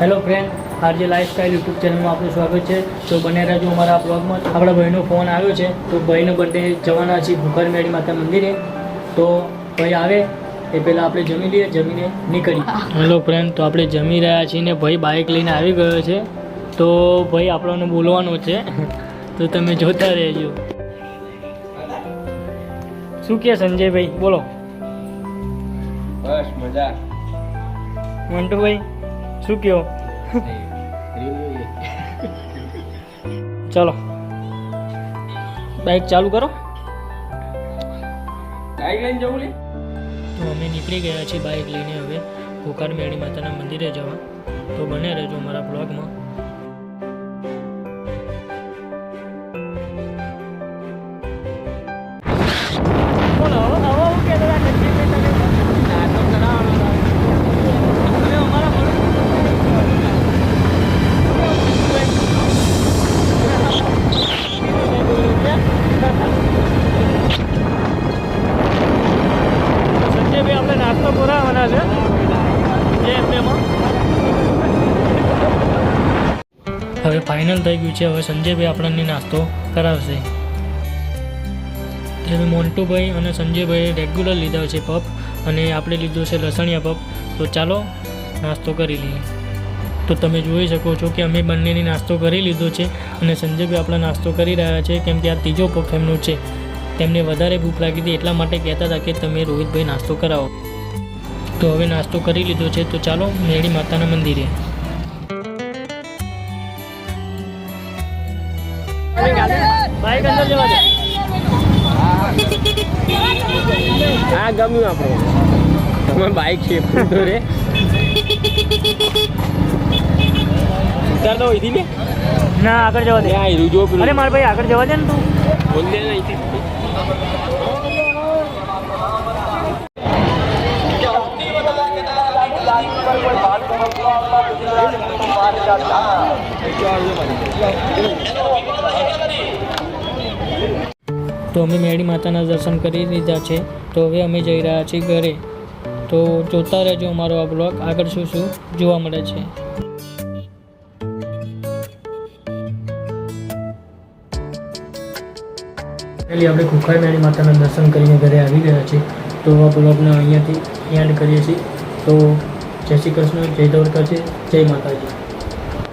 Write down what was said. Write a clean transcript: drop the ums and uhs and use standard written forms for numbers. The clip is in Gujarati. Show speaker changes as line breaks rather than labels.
Hello friend, RJ lifestyle YouTube ચેનલમાં આપનું સ્વાગત છે. તો બને રહેજો અમારા બ્લોગમાં. આપણા ભાઈનો ફોન આવ્યો છે, તો ભાઈનો બર્થડે જવાના છીએ ભૂખર મેળી માતા મંદિરે. તો ભાઈ આવે એ પહેલાં આપણે જમી લઈએ, જમીને નીકળીએ. હેલો ફ્રેન્ડ, તો આપણે જમી રહ્યા છીએ ને ભાઈ બાઇક લઈને આવી ગયો છે. તો ભાઈ આપણને બોલવાનું છે, તો તમે જોતા રહેજો. શું કહે સંજયભાઈ, બોલો.
બસ મજા.
મંટુભાઈ શું કહો? ચલો બાઇક ચાલુ કરો.
બાઈક લઈને જવું લે.
તો અમે નીકળી ગયા છીએ બાઇક લઈને હવે ભૂખાર મેળી માતાના મંદિરે જવા. તો બને રહેજો અમારા બ્લોગમાં. નાસ્તો કરાવવાના છે હવે ફાઇનલ થઈ ગયું છે. હવે સંજયભાઈ આપણને નાસ્તો કરાવશે. હવે મોન્ટુભાઈ અને સંજયભાઈ રેગ્યુલર લીધા છે પફ, અને આપણે લીધો છે લસણિયા પફ. તો ચાલો નાસ્તો કરી લઈએ. તો તમે જોઈ શકો છો કે અમે બંનેની નાસ્તો કરી લીધો છે, અને સંજયભાઈ આપણા નાસ્તો કરી રહ્યા છે, કેમ કે આ ત્રીજો પફ એમનો છે. તેમને વધારે ભૂખ લાગી હતી, એટલા માટે કહેતા હતા કે તમે રોહિતભાઈ નાસ્તો કરાવો. તો હવે નાસ્તો કરી લીધો છે, તો ચાલો મેળી માતાના મંદિરે. બાઈક અંદર જવા દે.
હા ગમ્યું આપણે. તમે બાઈક છે તો રે ઉતારતો હોય ને.
ના આગળ જવા દે.
હા હીરું જો પેલું.
અરે મારા ભાઈ આગળ જવા દે ને તું.
બોલ દે ને અહીંથી.
તો અમે મેળી માતાના દર્શન કરી લીધા છે. તો હવે અમે જઈ રહ્યા છીએ ઘરે. તો જોતા રહેજો અમારો આ બ્લોગ, આગળ શું શું જોવા મળે છે. આપણે ખુખાર મેળી માતાના દર્શન કરીને ઘરે આવી ગયા છીએ. તો આ બ્લોગને અહીંયાથી એન્ડ કરીએ છીએ. તો જય શ્રી કૃષ્ણ, જય દ્વારકા છે, જય માતાજી.